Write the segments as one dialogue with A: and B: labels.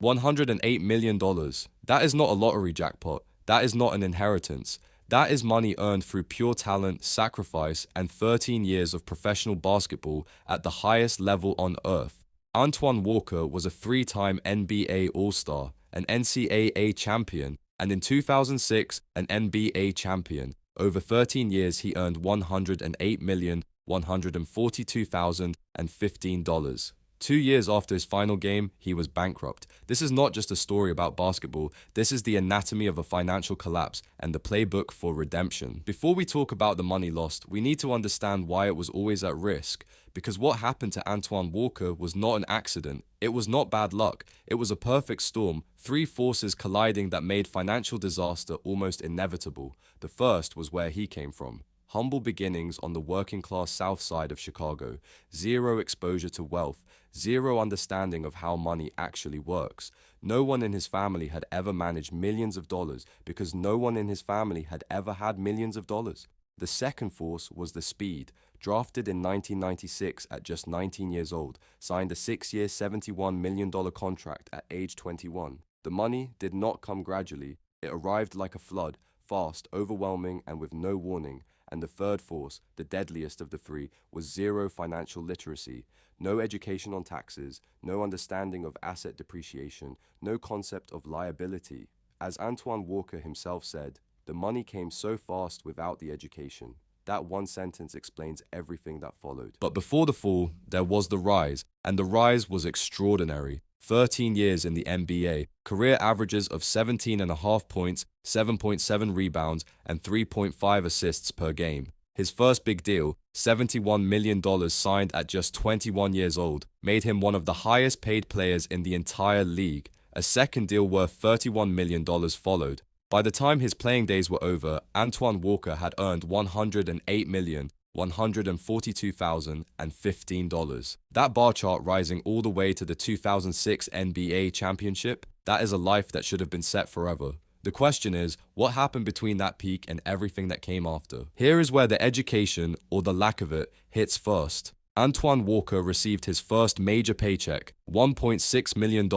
A: $108 million. That is not a lottery jackpot. That is not an inheritance. That is money earned through pure talent, sacrifice, and 13 years of professional basketball at the highest level on earth. Antoine Walker was a three-time NBA All-Star, an NCAA champion, and in 2006, an NBA champion. Over 13 years, he earned $108,142,015. 2 years after his final game, he was bankrupt. This is not just a story about basketball, this is the anatomy of a financial collapse and the playbook for redemption. Before we talk about the money lost, we need to understand why it was always at risk. Because what happened to Antoine Walker was not an accident. It was not bad luck. It was a perfect storm, three forces colliding that made financial disaster almost inevitable. The first was where he came from. Humble beginnings on the working-class south side of Chicago, zero exposure to wealth, zero understanding of how money actually works. No one in his family had ever managed millions of dollars because no one in his family had ever had millions of dollars. The second force was the speed. Drafted in 1996 at just 19 years old, signed a 6-year, $71 million contract at age 21. The money did not come gradually. It arrived like a flood, fast, overwhelming, and with no warning. And the third force, the deadliest of the three, was zero financial literacy. No education on taxes, no understanding of asset depreciation, no concept of liability. As Antoine Walker himself said, the money came so fast without the education. That one sentence explains everything that followed. But before the fall, there was the rise, and the rise was extraordinary. 13 years in the NBA, career averages of 17.5 points, 7.7 rebounds, and 3.5 assists per game. His first big deal, $71 million signed at just 21 years old, made him one of the highest paid players in the entire league. A second deal worth $31 million followed. By the time his playing days were over, Antoine Walker had earned $108,142,015. That bar chart rising all the way to the 2006 NBA Championship, that is a life that should have been set forever. The question is, what happened between that peak and everything that came after? Here is where the education, or the lack of it, hits first. Antoine Walker received his first major paycheck, $1.6 million.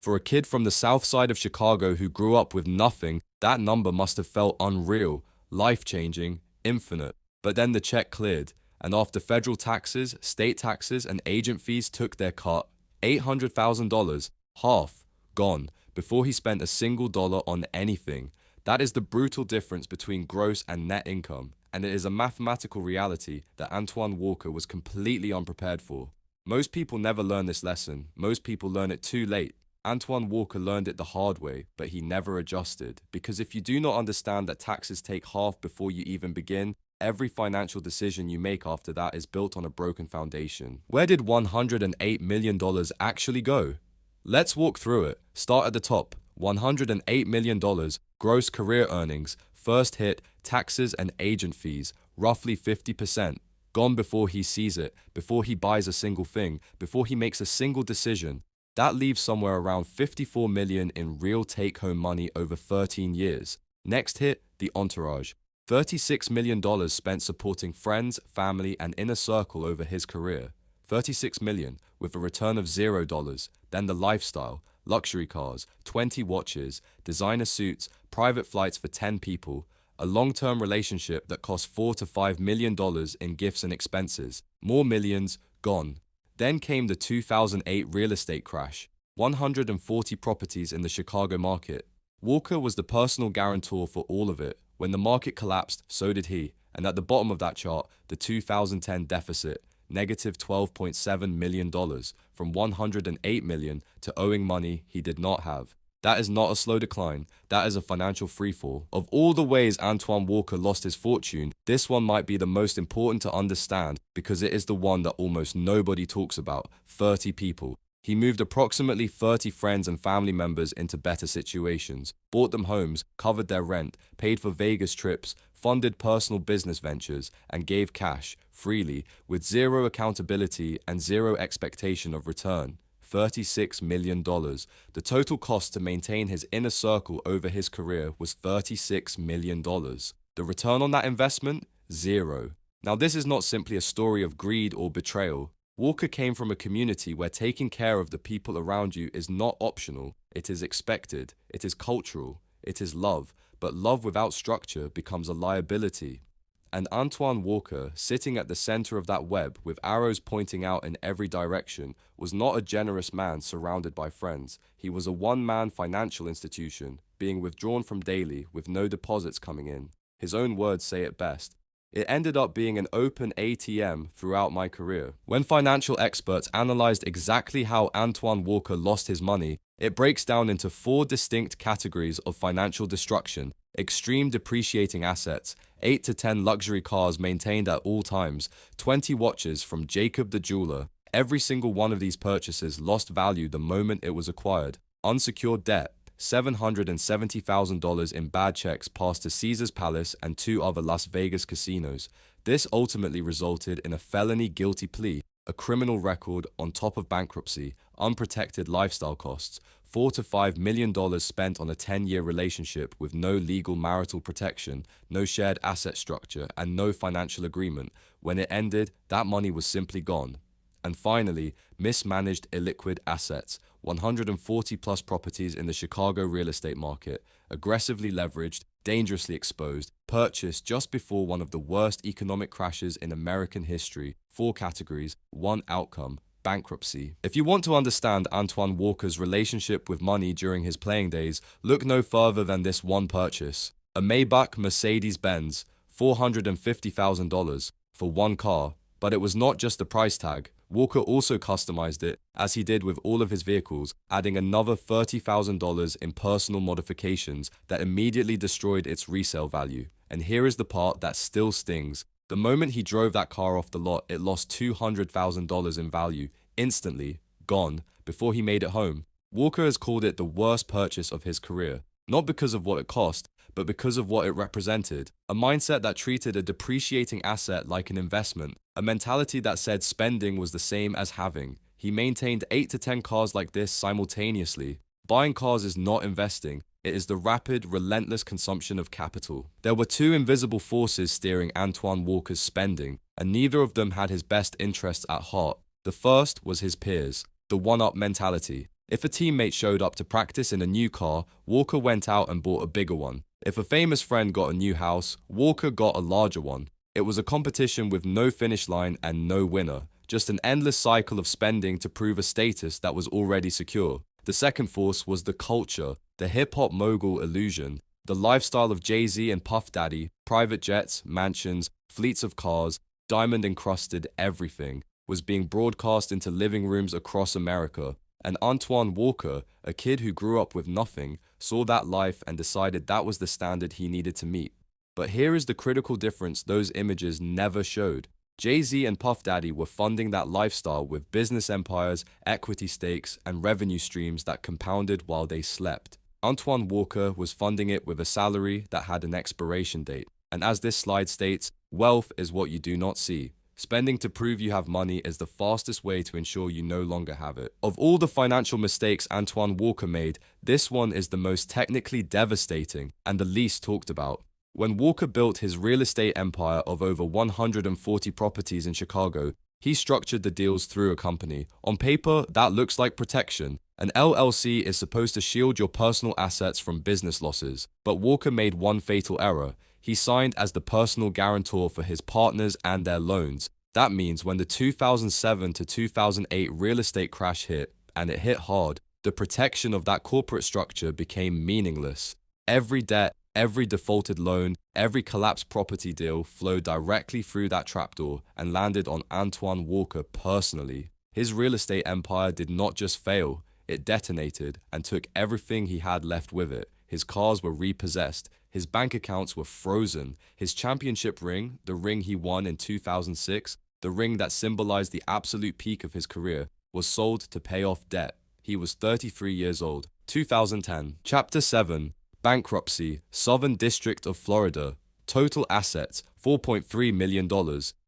A: For a kid from the south side of Chicago who grew up with nothing, that number must have felt unreal, life-changing, infinite. But then the check cleared, and after federal taxes, state taxes, and agent fees took their cut, $800,000, half, gone, before he spent a single dollar on anything. That is the brutal difference between gross and net income, and it is a mathematical reality that Antoine Walker was completely unprepared for. Most people never learn this lesson. Most people learn it too late. Antoine Walker learned it the hard way, but he never adjusted. Because if you do not understand that taxes take half before you even begin, every financial decision you make after that is built on a broken foundation. Where did $108 million actually go? Let's walk through it. Start at the top. $108 million, gross career earnings, first hit, taxes and agent fees, roughly 50%. Gone before he sees it, before he buys a single thing, before he makes a single decision. That leaves somewhere around $54 million in real take-home money over 13 years. Next hit, the entourage. $36 million spent supporting friends, family, and inner circle over his career. $36 million, with a return of $0. Then the lifestyle, luxury cars, 20 watches, designer suits, private flights for 10 people, a long-term relationship that cost $4 to $5 million in gifts and expenses. More millions, gone. Then came the 2008 real estate crash, 140 properties in the Chicago market. Walker was the personal guarantor for all of it. When the market collapsed, so did he. And at the bottom of that chart, the 2010 deficit, negative $12.7 million, from $108 million to owing money he did not have. That is not a slow decline, that is a financial freefall. Of all the ways Antoine Walker lost his fortune, this one might be the most important to understand because it is the one that almost nobody talks about, 30 people. He moved approximately 30 friends and family members into better situations, bought them homes, covered their rent, paid for Vegas trips, funded personal business ventures, and gave cash, freely, with zero accountability and zero expectation of return. $36 million. The total cost to maintain his inner circle over his career was $36 million. The return on that investment? Zero. Now this is not simply a story of greed or betrayal. Walker came from a community where taking care of the people around you is not optional, it is expected, it is cultural, it is love, but love without structure becomes a liability. And Antoine Walker, sitting at the center of that web with arrows pointing out in every direction, was not a generous man surrounded by friends. He was a one-man financial institution, being withdrawn from daily with no deposits coming in. His own words say it best. It ended up being an open ATM throughout my career. When financial experts analyzed exactly how Antoine Walker lost his money, it breaks down into 4 distinct categories of financial destruction: extreme depreciating assets, 8 to 10 luxury cars maintained at all times, 20 watches from Jacob the jeweler. Every single one of these purchases lost value the moment it was acquired. Unsecured debt, $770,000 in bad checks passed to Caesar's Palace and 2 other Las Vegas casinos. This ultimately resulted in a felony guilty plea, a criminal record on top of bankruptcy, unprotected lifestyle costs, $4 to $5 million spent on a 10-year relationship with no legal marital protection, no shared asset structure, and no financial agreement. When it ended, that money was simply gone. And finally, mismanaged illiquid assets, 140 plus properties in the Chicago real estate market, aggressively leveraged, dangerously exposed, purchased just before one of the worst economic crashes in American history. 4 categories, 1 outcome: bankruptcy. If you want to understand Antoine Walker's relationship with money during his playing days, look no further than this one purchase: a Maybach Mercedes-Benz, $450,000 for one car. But it was not just the price tag. Walker also customized it, as he did with all of his vehicles, adding another $30,000 in personal modifications that immediately destroyed its resale value. And here is the part that still stings. The moment he drove that car off the lot, it lost $200,000 in value, instantly, gone, before he made it home. Walker has called it the worst purchase of his career, not because of what it cost, but because of what it represented. A mindset that treated a depreciating asset like an investment, a mentality that said spending was the same as having. He maintained 8 to 10 cars like this simultaneously. Buying cars is not investing. It is the rapid, relentless consumption of capital. There were 2 invisible forces steering Antoine Walker's spending, and neither of them had his best interests at heart. The first was his peers, the one-up mentality. If a teammate showed up to practice in a new car, Walker went out and bought a bigger one. If a famous friend got a new house, Walker got a larger one. It was a competition with no finish line and no winner, just an endless cycle of spending to prove a status that was already secure. The second force was the culture, the hip-hop mogul illusion, the lifestyle of Jay-Z and Puff Daddy, private jets, mansions, fleets of cars, diamond-encrusted everything, was being broadcast into living rooms across America. And Antoine Walker, a kid who grew up with nothing, saw that life and decided that was the standard he needed to meet. But here is the critical difference those images never showed. Jay-Z and Puff Daddy were funding that lifestyle with business empires, equity stakes, and revenue streams that compounded while they slept. Antoine Walker was funding it with a salary that had an expiration date. And as this slide states, wealth is what you do not see. Spending to prove you have money is the fastest way to ensure you no longer have it. Of all the financial mistakes Antoine Walker made, this one is the most technically devastating and the least talked about. When Walker built his real estate empire of over 140 properties in Chicago, he structured the deals through a company. On paper, that looks like protection. An LLC is supposed to shield your personal assets from business losses. But Walker made one fatal error. He signed as the personal guarantor for his partners and their loans. That means when the 2007 to 2008 real estate crash hit, and it hit hard, the protection of that corporate structure became meaningless. Every debt, every defaulted loan, every collapsed property deal flowed directly through that trapdoor and landed on Antoine Walker personally. His real estate empire did not just fail, it detonated and took everything he had left with it. His cars were repossessed. His bank accounts were frozen. His championship ring, the ring he won in 2006, the ring that symbolized the absolute peak of his career, was sold to pay off debt. He was 33 years old. 2010. Chapter 7. Bankruptcy, Southern District of Florida. Total assets, $4.3 million,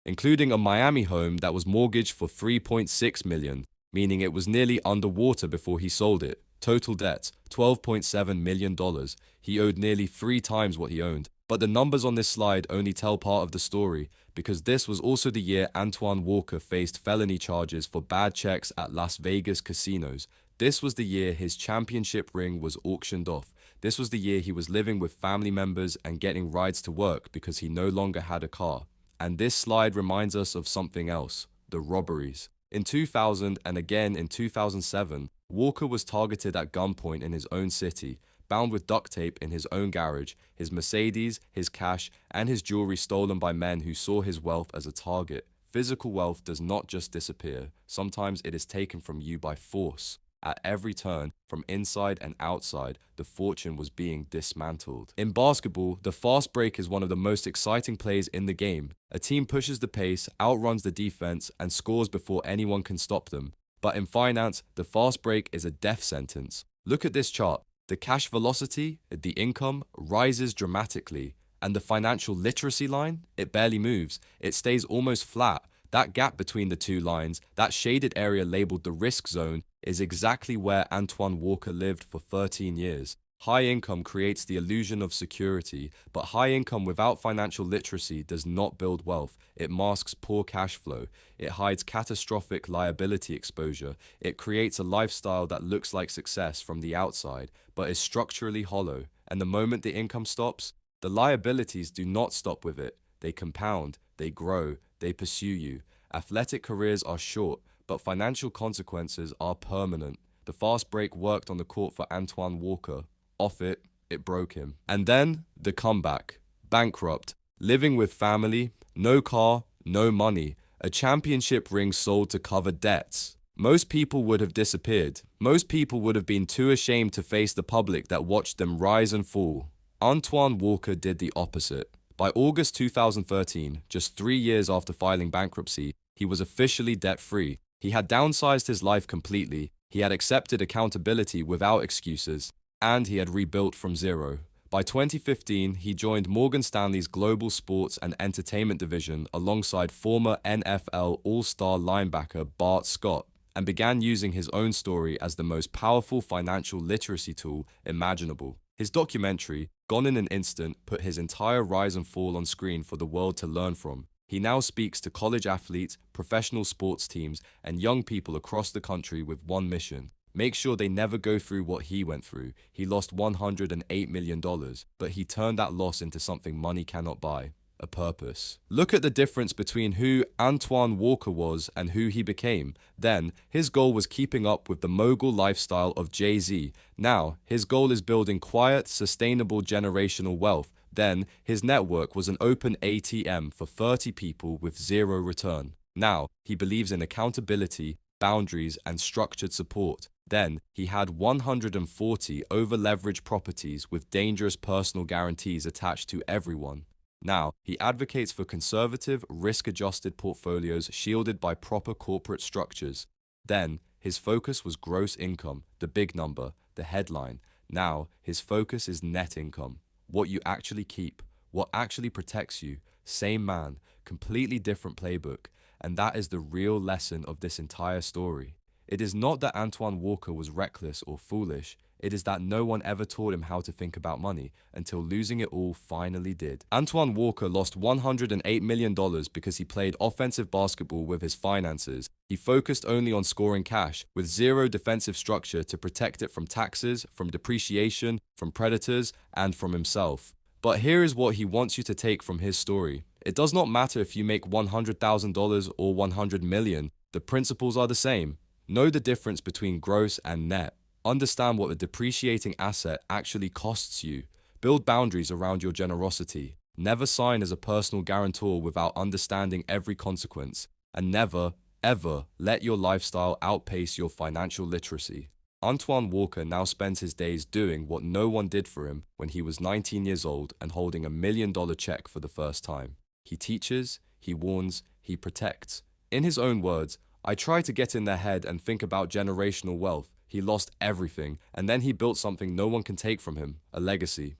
A: including a Miami home that was mortgaged for $3.6 million, meaning it was nearly underwater before he sold it. Total debt, $12.7 million. He owed nearly 3 times what he owned. But the numbers on this slide only tell part of the story, because this was also the year Antoine Walker faced felony charges for bad checks at Las Vegas casinos. This was the year his championship ring was auctioned off. This was the year he was living with family members and getting rides to work because he no longer had a car. And this slide reminds us of something else: the robberies. In 2000 and again in 2007, Walker was targeted at gunpoint in his own city, bound with duct tape in his own garage, his Mercedes, his cash, and his jewelry stolen by men who saw his wealth as a target. Physical wealth does not just disappear. Sometimes it is taken from you by force. At every turn, from inside and outside, the fortune was being dismantled. In basketball, the fast break is one of the most exciting plays in the game. A team pushes the pace, outruns the defense, and scores before anyone can stop them. But in finance, the fast break is a death sentence. Look at this chart. The cash velocity, the income, rises dramatically. And the financial literacy line, it barely moves. It stays almost flat. That gap between the two lines, that shaded area labeled the risk zone, is exactly where Antoine Walker lived for 13 years. High income creates the illusion of security, but high income without financial literacy does not build wealth. It masks poor cash flow. It hides catastrophic liability exposure. It creates a lifestyle that looks like success from the outside, but is structurally hollow. And the moment the income stops, the liabilities do not stop with it. They compound, they grow, they pursue you. Athletic careers are short, but financial consequences are permanent. The fast break worked on the court for Antoine Walker. Off it, it broke him. And then, the comeback. Bankrupt. Living with family, no car, no money. A championship ring sold to cover debts. Most people would have disappeared. Most people would have been too ashamed to face the public that watched them rise and fall. Antoine Walker did the opposite. By August 2013, just 3 years after filing bankruptcy, he was officially debt-free. He had downsized his life completely, he had accepted accountability without excuses, and he had rebuilt from zero. By 2015, he joined Morgan Stanley's Global Sports and Entertainment division alongside former NFL All-Star linebacker Bart Scott, and began using his own story as the most powerful financial literacy tool imaginable. His documentary, Gone in an Instant, put his entire rise and fall on screen for the world to learn from. He now speaks to college athletes, professional sports teams, and young people across the country with one mission: make sure they never go through what he went through. He lost $108 million, but he turned that loss into something money cannot buy: a purpose. Look at the difference between who Antoine Walker was and who he became. Then, his goal was keeping up with the mogul lifestyle of Jay-Z. Now, his goal is building quiet, sustainable generational wealth. Then, his network was an open ATM for 30 people with zero return. Now, he believes in accountability, boundaries, and structured support. Then, he had 140 over-leveraged properties with dangerous personal guarantees attached to everyone. Now, he advocates for conservative, risk-adjusted portfolios shielded by proper corporate structures. Then, his focus was gross income, the big number, the headline. Now, his focus is net income. What you actually keep, what actually protects you. Same man, completely different playbook. And that is the real lesson of this entire story. It is not that Antoine Walker was reckless or foolish. It is that no one ever taught him how to think about money until losing it all finally did. Antoine Walker lost $108 million because he played offensive basketball with his finances. He focused only on scoring cash, with zero defensive structure to protect it from taxes, from depreciation, from predators, and from himself. But here is what he wants you to take from his story. It does not matter if you make $100,000 or $100 million. The principles are the same. Know the difference between gross and net. Understand what a depreciating asset actually costs you. Build boundaries around your generosity. Never sign as a personal guarantor without understanding every consequence. And never, ever let your lifestyle outpace your financial literacy. Antoine Walker now spends his days doing what no one did for him when he was 19 years old and holding $1 million check for the first time. He teaches, he warns, he protects. In his own words, I try to get in their head and think about generational wealth. He lost everything, and then he built something no one can take from him: a legacy.